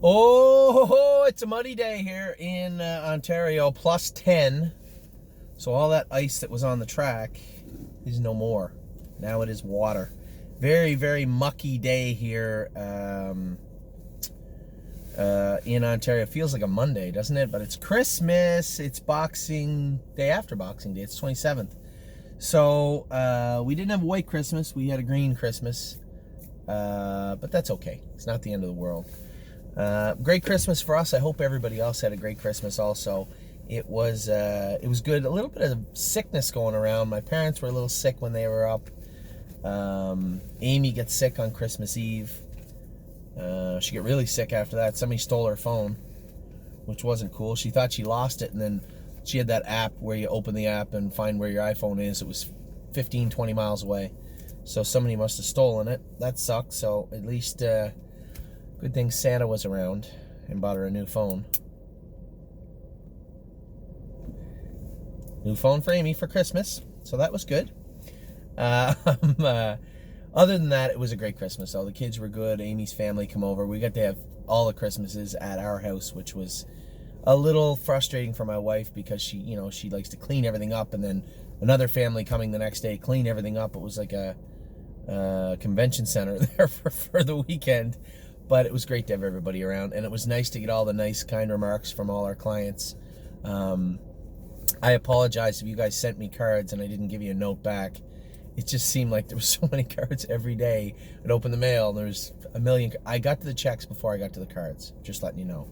Oh, it's a muddy day here in Ontario, plus 10. So all that ice that was on the track is no more. Now it is water. Very, very mucky day here in Ontario. It feels like a Monday, doesn't it? But it's Christmas. It's Boxing Day after Boxing Day. It's 27th. So we didn't have a white Christmas. We had a green Christmas. But that's okay. It's not the end of the world. Great Christmas for us. I hope everybody else had a great Christmas also. It was good. A little bit of sickness going around. My parents were a little sick when they were up. Amy gets sick on Christmas Eve. She got really sick after that. Somebody stole her phone, which wasn't cool. She thought she lost it, and then she had that app where you open the app and find where your iPhone is. It was 15, 20 miles away. So somebody must have stolen it. That sucked. So at least good thing Santa was around and bought her a new phone. New phone for Amy for Christmas. So that was good. Other than that, it was a great Christmas. All the kids were good. Amy's family come over. We got to have all the Christmases at our house, which was a little frustrating for my wife because she likes to clean everything up, and then another family coming the next day clean everything up. It was like a convention center there for the weekend, but it was great to have everybody around, and it was nice to get all the nice, kind remarks from all our clients. I apologize if you guys sent me cards and I didn't give you a note back. It just seemed like there was so many cards every day. I'd open the mail, and there's a million. I got to the checks before I got to the cards, just letting you know.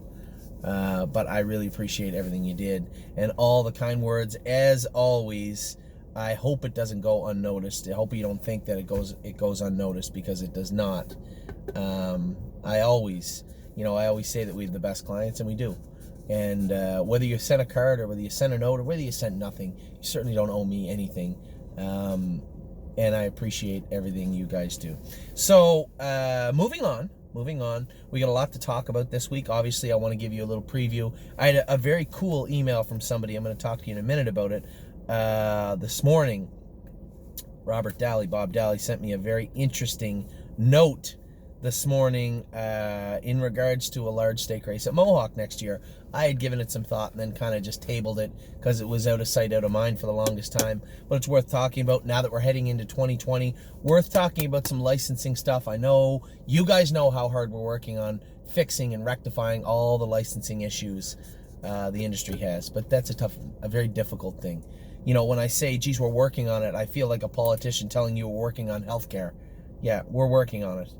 But I really appreciate everything you did and all the kind words as always. I hope it doesn't go unnoticed. I hope you don't think that it goes unnoticed, because it does not. I always say that we have the best clients, and we do. And whether you sent a card or whether you sent a note or whether you sent nothing, you certainly don't owe me anything. And I appreciate everything you guys do. So moving on. We got a lot to talk about this week. Obviously, I want to give you a little preview. I had a very cool email from somebody. I'm going to talk to you in a minute about it. This morning, Bob Daly, sent me a very interesting note this morning in regards to a large stake race at Mohawk next year. I had given it some thought and then kind of just tabled it because it was out of sight, out of mind for the longest time. But it's worth talking about now that we're heading into 2020. Worth talking about some licensing stuff. I know you guys know how hard we're working on fixing and rectifying all the licensing issues the industry has. But that's a very difficult thing. When I say, geez, we're working on it, I feel like a politician telling you we're working on healthcare. Yeah, we're working on it.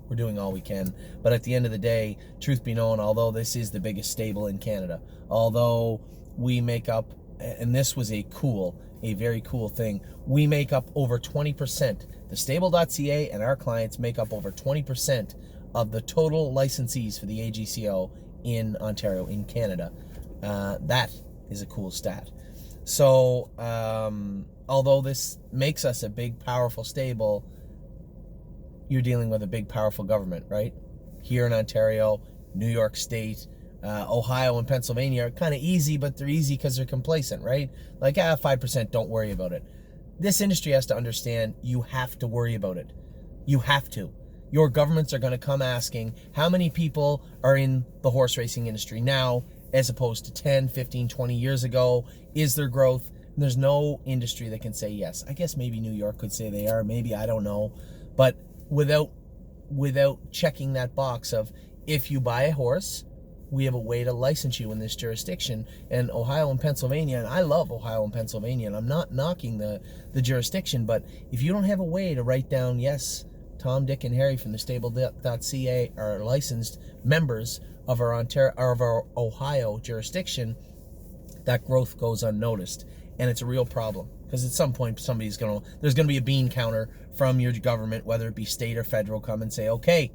We're doing all we can. But at the end of the day, truth be known, although this is the biggest stable in Canada, although we make up, and this was a very cool thing, we make up over 20%. The stable.ca and our clients make up over 20% of the total licensees for the AGCO in Ontario, in Canada. That is a cool stat. So, although this makes us a big, powerful stable, you're dealing with a big, powerful government, right? Here in Ontario, New York State, Ohio and Pennsylvania are kind of easy, but they're easy because they're complacent, right? Like, 5%, don't worry about it. This industry has to understand you have to worry about it. You have to. Your governments are going to come asking how many people are in the horse racing industry now as opposed to 10, 15, 20 years ago. Is there growth? And there's no industry that can say yes. I guess maybe New York could say they are. Maybe, I don't know. But without checking that box of, if you buy a horse, we have a way to license you in this jurisdiction. And Ohio and Pennsylvania, and I love Ohio and Pennsylvania, and I'm not knocking the jurisdiction, but if you don't have a way to write down, yes, Tom, Dick, and Harry from the stable.ca are licensed members of our Ohio jurisdiction, that growth goes unnoticed. And it's a real problem, because at some point there's going to be a bean counter from your government, whether it be state or federal, come and say, okay,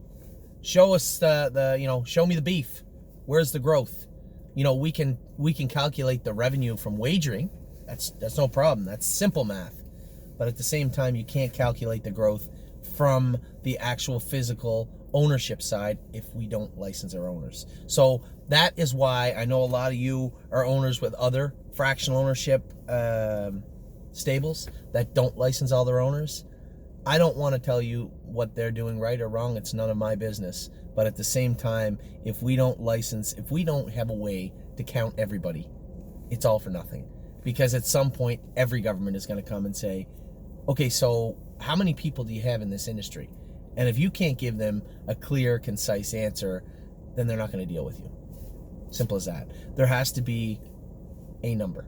show us show me the beef. Where's the growth? We can calculate the revenue from wagering. That's no problem. That's simple math. But at the same time, you can't calculate the growth from the actual physical ownership side if we don't license our owners. So that is why I know a lot of you are owners with other fractional ownership stables that don't license all their owners. I don't want to tell you what they're doing right or wrong. It's none of my business. But at the same time, if we don't have a way to count everybody, it's all for nothing. Because at some point, every government is going to come and say, okay, so how many people do you have in this industry? And if you can't give them a clear, concise answer, then they're not going to deal with you. Simple as that. There has to be a number.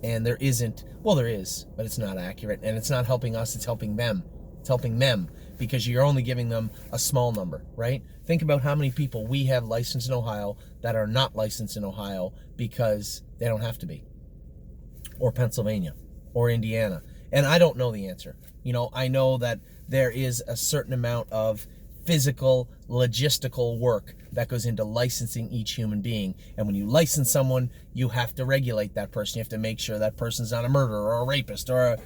And there isn't. Well, there is, but it's not accurate. And it's not helping us, it's helping them. It's helping them because you're only giving them a small number, right? Think about how many people we have licensed in Ohio that are not licensed in Ohio because they don't have to be. Or Pennsylvania, or Indiana. And I don't know the answer. You know, I know that there is a certain amount of physical, logistical work that goes into licensing each human being. And when you license someone, you have to regulate that person. You have to make sure that person's not a murderer or a rapist or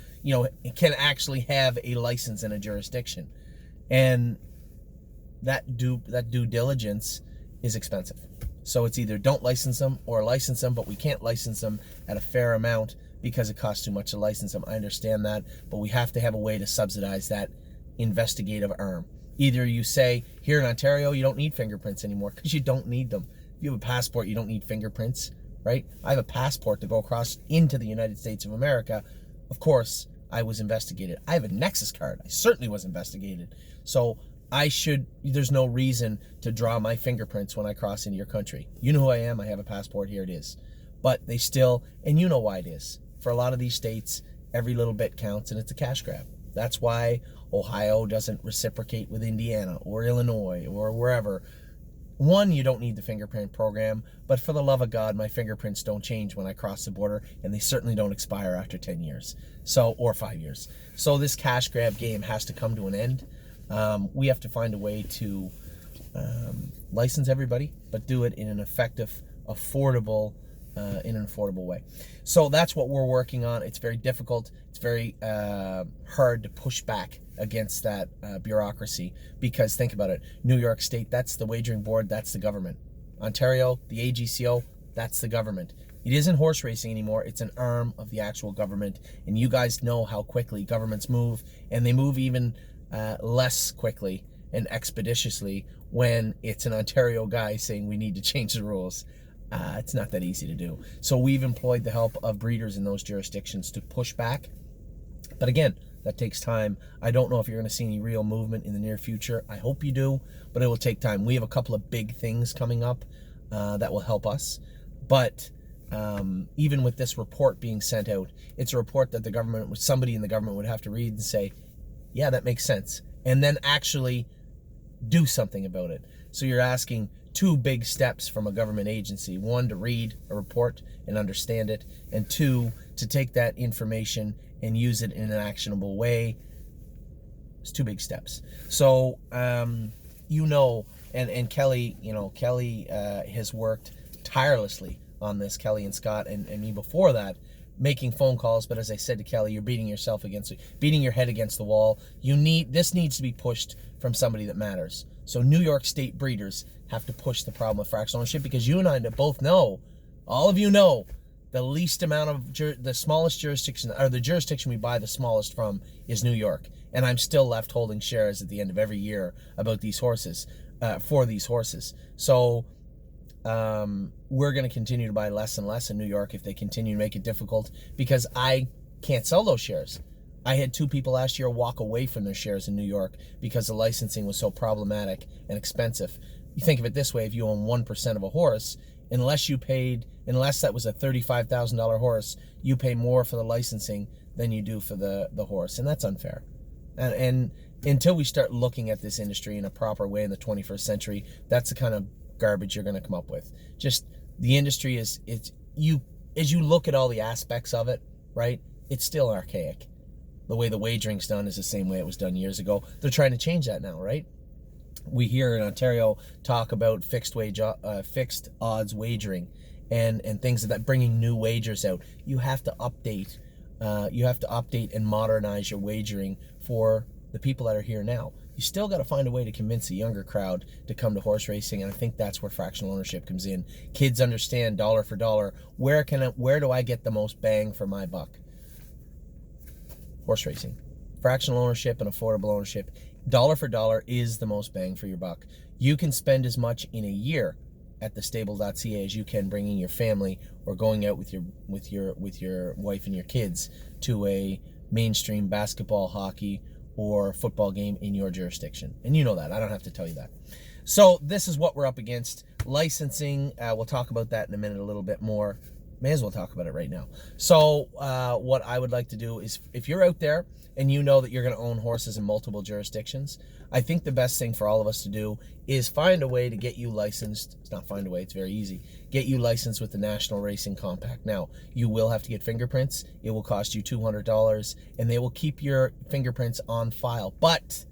can actually have a license in a jurisdiction. And that due diligence is expensive. So it's either don't license them or license them, but we can't license them at a fair amount because it costs too much to license them. I understand that, but we have to have a way to subsidize that investigative arm. Either you say, here in Ontario, you don't need fingerprints anymore because you don't need them. If you have a passport, you don't need fingerprints, right? I have a passport to go across into the United States of America. Of course, I was investigated. I have a Nexus card. I certainly was investigated. So there's no reason to draw my fingerprints when I cross into your country. You know who I am. I have a passport. Here it is. But they still, and you know why it is. For a lot of these states, every little bit counts and it's a cash grab. That's why Ohio doesn't reciprocate with Indiana or Illinois or wherever. One, you don't need the fingerprint program, but for the love of God, my fingerprints don't change when I cross the border, and they certainly don't expire after 10 years, or 5 years. So this cash grab game has to come to an end. We have to find a way to license everybody, but do it in an effective, affordable way. So that's what we're working on. It's very difficult. It's very hard to push back against that bureaucracy because think about it. New York State, that's the wagering board, that's the government. Ontario, the AGCO, that's the government. It isn't horse racing anymore. It's an arm of the actual government. And you guys know how quickly governments move, and they move even less quickly and expeditiously when it's an Ontario guy saying we need to change the rules. It's not that easy to do. So we've employed the help of breeders in those jurisdictions to push back. But again, that takes time. I don't know if you're going to see any real movement in the near future. I hope you do, but it will take time. We have a couple of big things coming up that will help us. But even with this report being sent out, it's a report that somebody in the government would have to read and say, yeah, that makes sense. And then actually do something about it. So you're asking two big steps from a government agency. One, to read a report and understand it. And two, to take that information and use it in an actionable way. It's two big steps. So, and Kelly, Kelly has worked tirelessly on this, Kelly and Scott, and me before that, making phone calls. But as I said to Kelly, you're beating your head against the wall. This needs to be pushed from somebody that matters. So New York State breeders have to push the problem of fractional ownership because you and I both know, all of you know, the least amount of the smallest jurisdiction, or the jurisdiction we buy the smallest from, is New York. And I'm still left holding shares at the end of every year about these horses, for these horses. So we're going to continue to buy less and less in New York if they continue to make it difficult, because I can't sell those shares. I had 2 people last year walk away from their shares in New York because the licensing was so problematic and expensive. You think of it this way: if you own 1% of a horse, unless that was a $35,000 horse, you pay more for the licensing than you do for the horse, and that's unfair. And until we start looking at this industry in a proper way in the 21st century, that's the kind of garbage you're going to come up with. Just the industry as you look at all the aspects of it, right? It's still archaic. The way the wagering's done is the same way it was done years ago. They're trying to change that now, right? We here in Ontario talk about fixed odds wagering and things like that, bringing new wagers out. You have to update and modernize your wagering for the people that are here now. You still got to find a way to convince a younger crowd to come to horse racing, and I think that's where fractional ownership comes in. Kids understand dollar for dollar. Where do I get the most bang for my buck? Horse racing. fractional ownership and affordable ownership, dollar for dollar, is the most bang for your buck. You can spend as much in a year at thestable.ca as you can bringing your family or going out with your wife and your kids to a mainstream basketball, hockey, or football game in your jurisdiction. And you know that. I don't have to tell you that. So this is what we're up against. Licensing, we'll talk about that in a minute a little bit more. May as well talk about it right now. So what I would like to do is, if you're out there and you know that you're going to own horses in multiple jurisdictions, I think the best thing for all of us to do is find a way to get you licensed. It's not find a way, it's very easy. Get you licensed with the National Racing Compact. Now, you will have to get fingerprints. It will cost you $200, and they will keep your fingerprints on file. But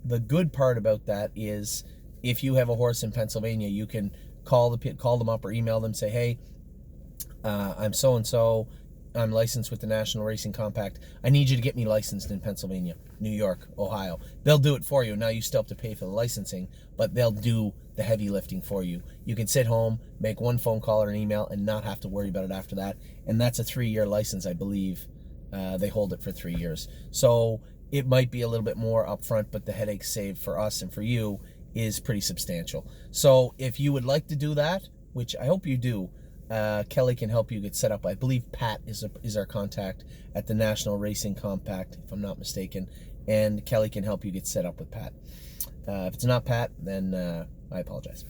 the good part about that is, if you have a horse in Pennsylvania, you can call them up or email them, say, hey, I'm so-and-so, I'm licensed with the National Racing Compact. I need you to get me licensed in Pennsylvania, New York, Ohio. They'll do it for you. Now you still have to pay for the licensing, but they'll do the heavy lifting for you. You can sit home, make one phone call or an email, and not have to worry about it after that. And that's a 3-year license, I believe. They hold it for 3 years. So it might be a little bit more upfront, but the headache saved for us and for you is pretty substantial. So if you would like to do that, which I hope you do, Kelly can help you get set up. I believe Pat is our contact at the National Racing Compact, if I'm not mistaken, and Kelly can help you get set up with Pat. If it's not Pat, then I apologize.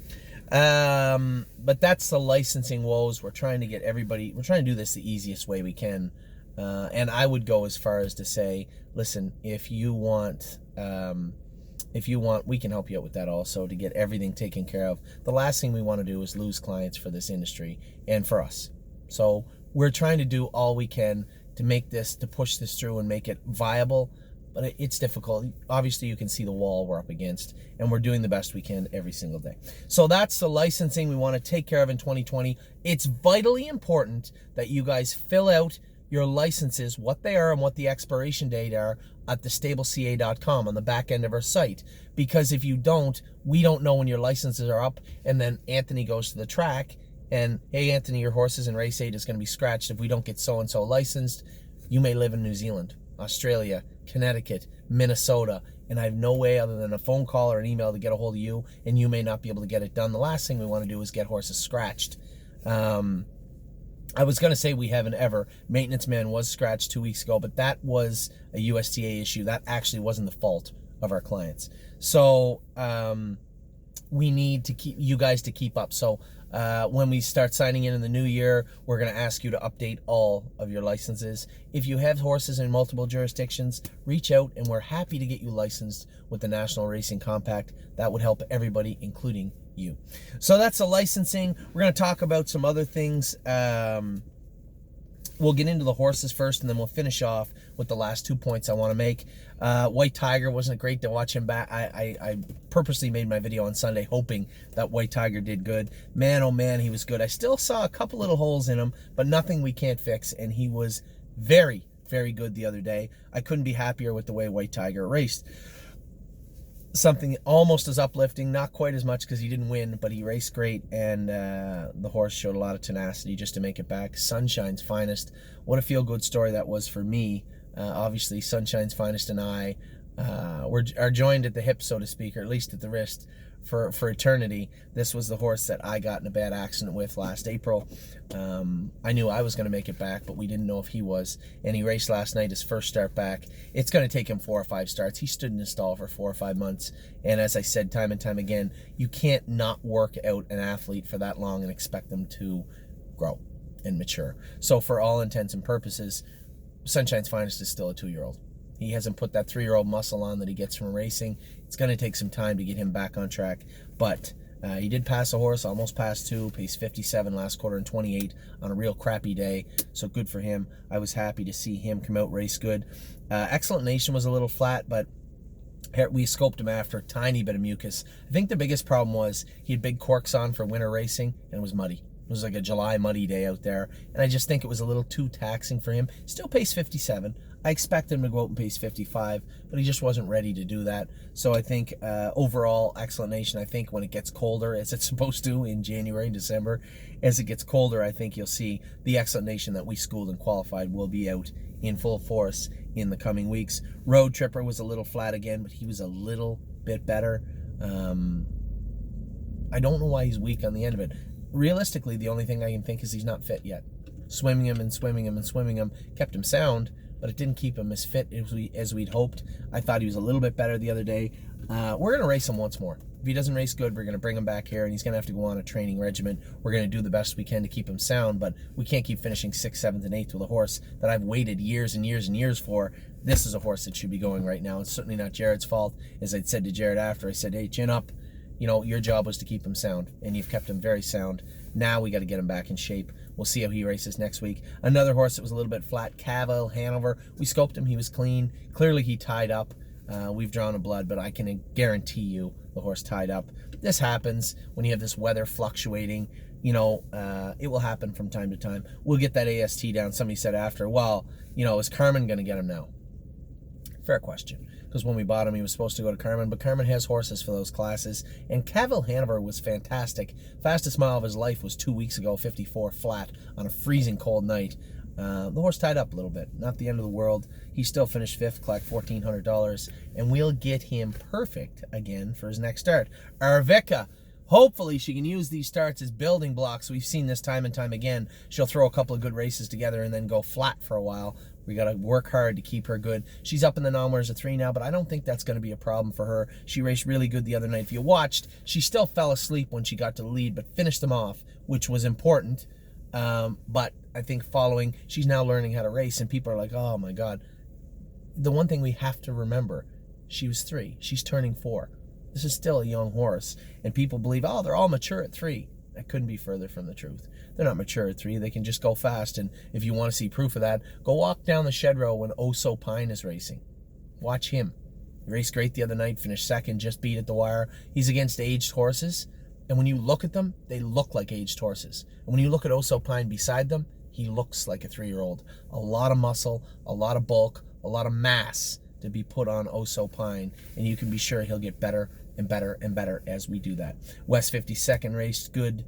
But that's the licensing woes. We're trying to do this the easiest way we can. And I would go as far as to say, listen, if you want, we can help you out with that also, to get everything taken care of. The last thing we want to do is lose clients for this industry and for us. So we're trying to do all we can to push this through and make it viable, but it's difficult. Obviously, you can see the wall we're up against, and we're doing the best we can every single day. So that's the licensing we want to take care of in 2020. It's vitally important that you guys fill out your licenses, what they are and what the expiration date are, at thestableca.com on the back end of our site. Because if you don't, we don't know when your licenses are up, and then Anthony goes to the track and, hey, Anthony, your horse is in race 8 is going to be scratched if we don't get so-and-so licensed. You may live in New Zealand, Australia, Connecticut, Minnesota, and I have no way other than a phone call or an email to get a hold of you, and you may not be able to get it done. The last thing we want to do is get horses scratched. I was going to say we haven't ever. Maintenance Man was scratched 2 weeks ago, but that was a USTA issue. That actually wasn't the fault of our clients. So we need to keep you guys to keep up. So when we start signing in the new year, we're going to ask you to update all of your licenses. If you have horses in multiple jurisdictions, reach out, and we're happy to get you licensed with the National Racing Compact. That would help everybody, including you. So that's the licensing. We're going to talk about some other things. We'll get into the horses first, and then we'll finish off with the last 2 points I want to make. White Tiger, wasn't it great to watch him back? I purposely made my video on Sunday hoping that White Tiger did good. Man, oh man, he was good. I still saw a couple little holes in him, but nothing we can't fix, and he was very, very good the other day. I couldn't be happier with the way White Tiger raced. Something almost as uplifting, not quite as much because he didn't win, but he raced great, and the horse showed a lot of tenacity just to make it back. Sunshine's Finest, what a feel-good story that was for me. Obviously, Sunshine's Finest and I are joined at the hip, so to speak, or at least at the wrist, for eternity. This was the horse that I got in a bad accident with last April. I knew I was going to make it back, but we didn't know if he was. And he raced last night, his first start back. It's going to take him 4 or 5 starts. He stood in the stall for 4 or 5 months. And as I said time and time again, you can't not work out an athlete for that long and expect them to grow and mature. So for all intents and purposes, Sunshine's Finest is still a 2-year-old. He hasn't put that 3-year-old muscle on that he gets from racing. It's going to take some time to get him back on track. But he did pass a horse, almost passed 2, paced 57 last quarter and 28 on a real crappy day. So good for him. I was happy to see him come out, race good. Excellent Nation was a little flat, but we scoped him after, a tiny bit of mucus. I think the biggest problem was he had big corks on for winter racing, and it was muddy. It was like a July muddy day out there, and I just think it was a little too taxing for him. Still paced 57. I expect him to go out and pace 55, but he just wasn't ready to do that. So I think overall, Excellent Nation, I think when it gets colder, as it's supposed to in January and December, as it gets colder, I think you'll see the Excellent Nation that we schooled and qualified will be out in full force in the coming weeks. Road Tripper was a little flat again, but he was a little bit better. I don't know why he's weak on the end of it. Realistically, the only thing I can think is he's not fit yet. Swimming him and swimming him and swimming him kept him sound, but it didn't keep him as fit as we'd hoped. I thought he was a little bit better the other day. We're going to race him once more. If he doesn't race good, we're going to bring him back here, and he's going to have to go on a training regimen. We're going to do the best we can to keep him sound, but we can't keep finishing 6th, 7th, and 8th with a horse that I've waited years and years and years for. This is a horse that should be going right now. It's certainly not Jared's fault. As I'd said to Jared after, I said, hey, chin up. You know, your job was to keep him sound, and you've kept him very sound. Now we got to get him back in shape. We'll see how he races next week. Another horse that was a little bit flat, Cavill Hanover. We scoped him. He was clean. Clearly he tied up. We've drawn a blood, but I can guarantee you the horse tied up. This happens when you have this weather fluctuating. You know, it will happen from time to time. We'll get that AST down. Somebody said after, well, you know, is Carmen going to get him now? Fair question. Because when we bought him, he was supposed to go to Carmen, but Carmen has horses for those classes. And Cavill Hanover was fantastic. Fastest mile of his life was 2 weeks ago, 54 flat on a freezing cold night. The horse tied up a little bit. Not the end of the world. He still finished 5th, collect $1,400, and we'll get him perfect again for his next start. Arvika. Hopefully she can use these starts as building blocks. We've seen this time and time again. She'll throw a couple of good races together and then go flat for a while. We got to work hard to keep her good. She's up in the non-winners of 3 now, but I don't think that's going to be a problem for her. She raced really good the other night. If you watched, she still fell asleep when she got to the lead, but finished them off, which was important. But I think following, she's now learning how to race, and people are like, oh my God. The one thing we have to remember, she was 3. She's turning 4. This is still a young horse, and people believe, oh, they're all mature at 3. That couldn't be further from the truth. They're not mature at 3. They can just go fast, and if you want to see proof of that, go walk down the shed row when Oh So Pine is racing. Watch him. He raced great the other night, finished 2nd, just beat at the wire. He's against aged horses, and when you look at them, they look like aged horses. And when you look at Oh So Pine beside them, he looks like a 3-year-old. A lot of muscle, a lot of bulk, a lot of mass to be put on Oh So Pine, and you can be sure he'll get better and better and better as we do that. West 52nd raced good.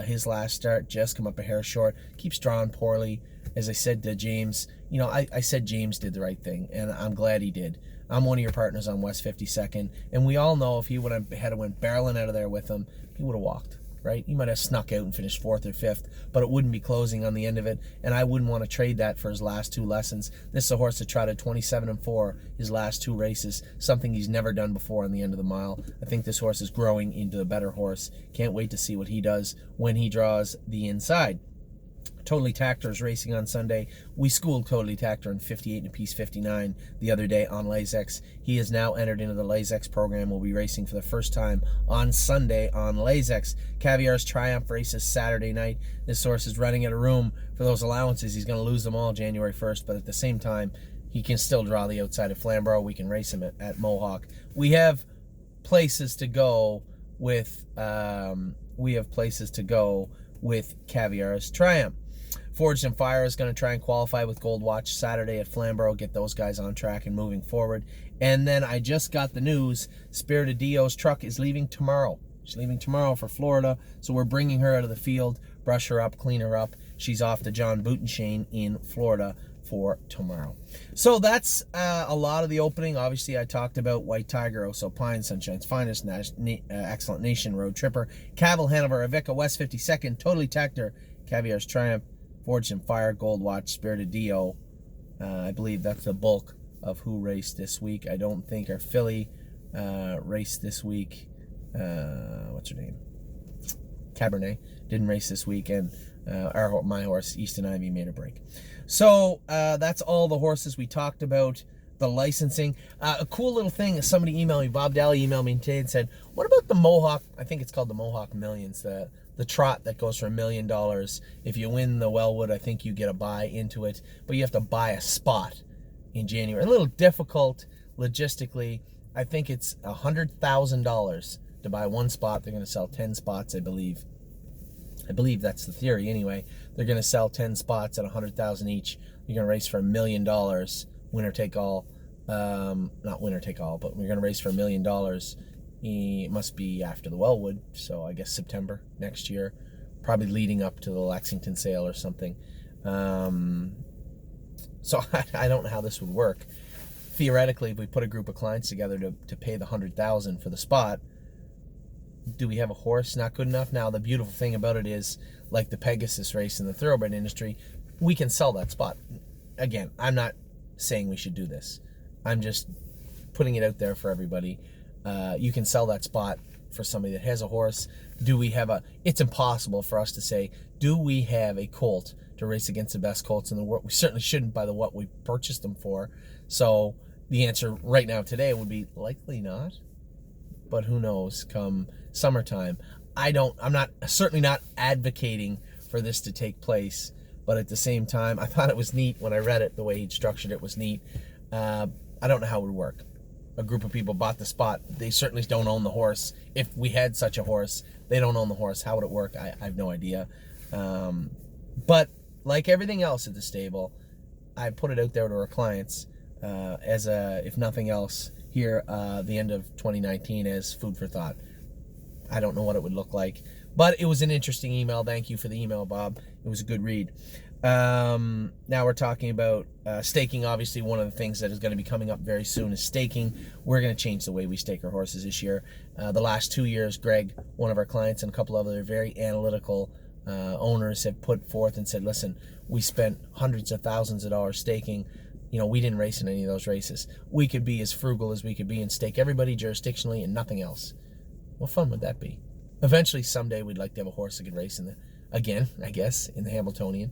His last start just come up a hair short. Keeps drawing poorly. As I said to James, you know, I said James did the right thing, and I'm glad he did. I'm one of your partners on West 52nd, and we all know if he would have had went barreling out of there with him, he would have walked. Right? He might have snuck out and finished 4th or 5th, but it wouldn't be closing on the end of it, and I wouldn't want to trade that for his last 2 lessons. This is a horse that trotted 27-4 his last 2 races, something he's never done before on the end of the mile. I think this horse is growing into a better horse. Can't wait to see what he does when he draws the inside. Totally Tactor is racing on Sunday. We schooled Totally Tactor in 58 and a piece 59 the other day on Lasix. He is now entered into the Lasix program. Will be racing for the first time on Sunday on Lasix. Caviar's Triumph races Saturday night. This horse is running out of room for those allowances. He's going to lose them all January 1st, but at the same time, he can still draw the outside of Flamborough. We can race him at Mohawk. We have places to go with Caviar's Triumph. Forged and Fire is going to try and qualify with Gold Watch Saturday at Flamborough, get those guys on track and moving forward. And then I just got the news, Spirit of Dio's truck is leaving tomorrow. She's leaving tomorrow for Florida, so we're bringing her out of the field, brush her up, clean her up. She's off to John Boutenshane in Florida for tomorrow. So that's a lot of the opening. Obviously, I talked about White Tiger, Also Pine, Sunshine's Finest, Excellent Nation, Road Tripper, Cavill Hanover, Avica, West 52nd, Totally Tactor, Caviar's Triumph, Forged and Fire, Gold Watch, Spirit of Dio. I believe that's the bulk of who raced this week. I don't think our filly raced this week. What's her name? Cabernet didn't race this week, and my horse, Easton Ivy, made a break. So that's all the horses we talked about. The licensing. A cool little thing is somebody emailed me, Bob Daly emailed me today and said, what about the Mohawk? I think it's called the Mohawk Millions, the trot that goes for $1 million. If you win the Wellwood, I think you get a buy into it, but you have to buy a spot in January. A little difficult logistically. I think it's $100,000 to buy one spot. They're going to sell 10 spots, I believe. I believe that's the theory anyway. They're going to sell 10 spots at $100,000 each. You're going to race for $1 million winner take all. Not winner take all, but we're going to race for $1 million. It must be after the Wellwood, so I guess September next year, probably leading up to the Lexington sale or something. So I don't know how this would work. Theoretically, if we put a group of clients together to pay the $100,000 for the spot, do we have a horse not good enough? Now, the beautiful thing about it is, like the Pegasus race in the thoroughbred industry, we can sell that spot. Again, I'm not saying we should do this. I'm just putting it out there for everybody. You can sell that spot for somebody that has a horse. Do we have it's impossible for us to say, do we have a colt to race against the best colts in the world? We certainly shouldn't by what we purchased them for. So the answer right now today would be likely not. But who knows come summertime. I'm certainly not advocating for this to take place. But at the same time, I thought it was neat when I read it. The way he'd structured it was neat. I don't know how it would work. A group of people bought the spot. They certainly don't own the horse. If we had such a horse, they don't own the horse. How would it work? I have no idea. But like everything else at the stable, I put it out there to our clients as if nothing else, here the end of 2019 as food for thought. I don't know what it would look like, but it was an interesting email. Thank you for the email, Bob. It was a good read. Now we're talking about staking. Obviously, one of the things that is going to be coming up very soon is staking. We're going to change the way we stake our horses this year. The last 2 years, Greg, one of our clients, and a couple of other very analytical owners have put forth and said, listen, we spent hundreds of thousands of dollars staking. We didn't race in any of those races. We could be as frugal as we could be and stake everybody jurisdictionally and nothing else. What fun would that be? Eventually, someday, we'd like to have a horse that could race in the Hamiltonian,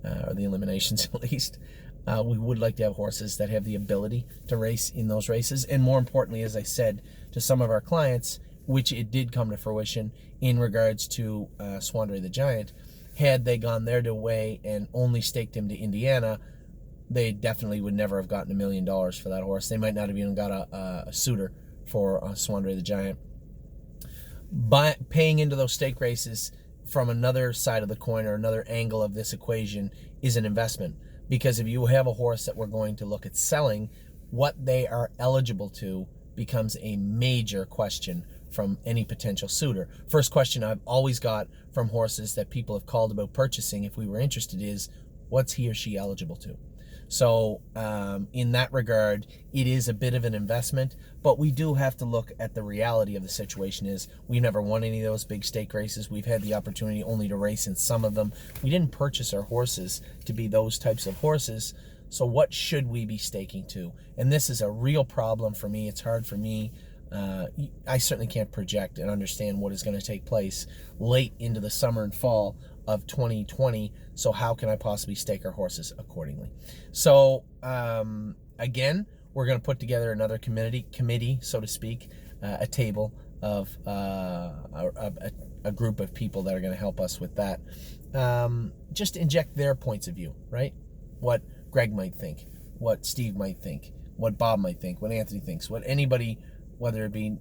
or the eliminations at least. We would like to have horses that have the ability to race in those races. And more importantly, as I said to some of our clients, which it did come to fruition in regards to Swandre the Giant, had they gone their way and only staked him to Indiana, they definitely would never have gotten $1 million for that horse. They might not have even got a suitor for Swandre the Giant. But paying into those stake races from another side of the coin or another angle of this equation is an investment. Because if you have a horse that we're going to look at selling, what they are eligible to becomes a major question from any potential suitor. First question I've always got from horses that people have called about purchasing, if we were interested, is what's he or she eligible to? So in that regard, it is a bit of an investment, but we do have to look at the reality of the situation. Is we've never won any of those big stake races. We've had the opportunity only to race in some of them. We didn't purchase our horses to be those types of horses. So what should we be staking to? And this is a real problem for me. It's hard for me. I certainly can't project and understand what is going to take place late into the summer and fall of 2020. So how can I possibly stake our horses accordingly? So again, we're going to put together another committee, so to speak, a table of a group of people that are going to help us with that. Just inject their points of view, right? What Greg might think, what Steve might think, what Bob might think, what Anthony thinks, what anybody, whether it be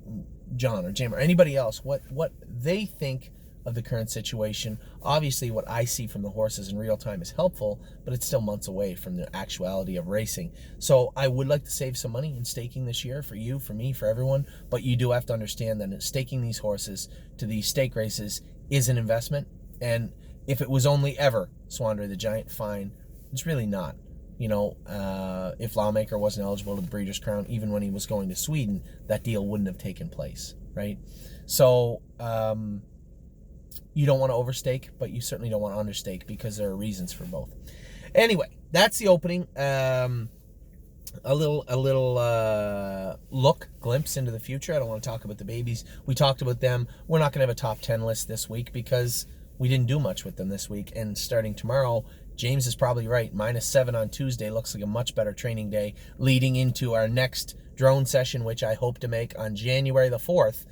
John or Jim or anybody else, what they think of the current situation. Obviously, what I see from the horses in real time is helpful, but it's still months away from the actuality of racing. So I would like to save some money in staking this year for you, for me, for everyone, but you do have to understand that staking these horses to these stake races is an investment, and if it was only ever Swandre the Giant, fine. It's really not. If Lawmaker wasn't eligible to the Breeders' Crown, even when he was going to Sweden, that deal wouldn't have taken place, right? So, you don't want to overstake, but you certainly don't want to understake, because there are reasons for both. Anyway, that's the opening. A little glimpse into the future. I don't want to talk about the babies. We talked about them. We're not going to have a top 10 list this week because we didn't do much with them this week. And starting tomorrow, James is probably right. -7 on Tuesday looks like a much better training day, leading into our next drone session, which I hope to make on January the 4th.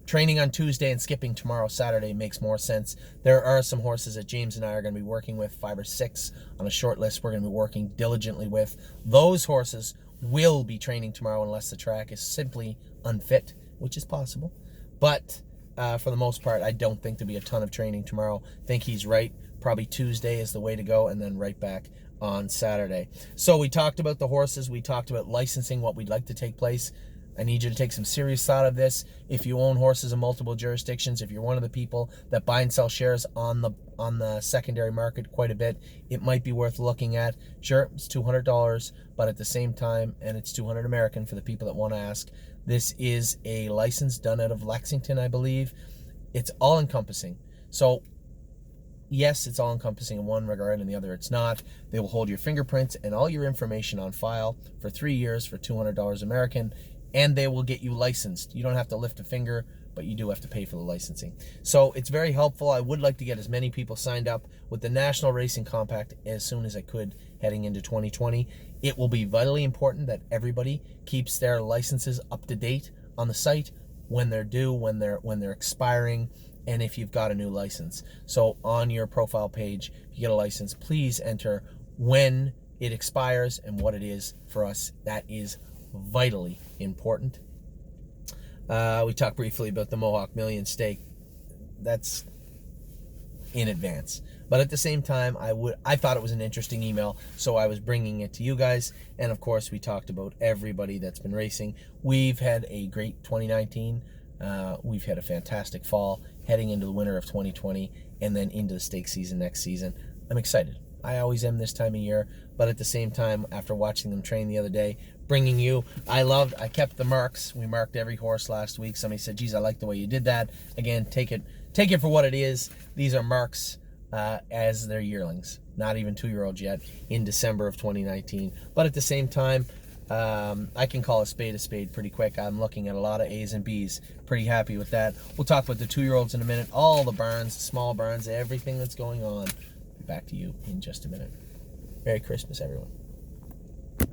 Training on Tuesday and skipping tomorrow, Saturday, makes more sense. There are some horses that James and I are going to be working with, 5 or 6 on a short list we're going to be working diligently with. Those horses will be training tomorrow unless the track is simply unfit, which is possible. But for the most part, I don't think there'll be a ton of training tomorrow. I think he's right. Probably Tuesday is the way to go, and then right back on Saturday. So we talked about the horses. We talked about licensing, what we'd like to take place. I need you to take some serious thought of this. If you own horses in multiple jurisdictions, if you're one of the people that buy and sell shares on the secondary market quite a bit, it might be worth looking at. Sure, it's $200, but at the same time, and it's $200 American for the people that want to ask, this is a license done out of Lexington, I believe. It's all encompassing. So yes, it's all encompassing in one regard, and the other it's not. They will hold your fingerprints and all your information on file for 3 years for $200 American, and they will get you licensed. You don't have to lift a finger, but you do have to pay for the licensing. So it's very helpful. I would like to get as many people signed up with the National Racing Compact as soon as I could heading into 2020. It will be vitally important that everybody keeps their licenses up to date on the site when they're due, when they're expiring, and if you've got a new license. So on your profile page, if you get a license, please enter when it expires and what it is. For us, that is vitally important. We talked briefly about the Mohawk Million stake. That's in advance. But at the same time, I thought it was an interesting email, so I was bringing it to you guys. And of course, we talked about everybody that's been racing. We've had a great 2019. We've had a fantastic fall, heading into the winter of 2020, and then into the stake season next season. I'm excited. I always am this time of year, but at the same time, after watching them train the other day, bringing you, I kept the marks. We marked every horse last week. Somebody said, geez, I like the way you did that. Again, take it for what it is. These are marks as they're yearlings, not even 2-year-olds yet, in December of 2019. But at the same time, I can call a spade pretty quick. I'm looking at a lot of A's and B's. Pretty happy with that. We'll talk about the 2-year-olds in a minute. All the barns, small barns, everything that's going on. Back to you in just a minute. Merry Christmas, everyone.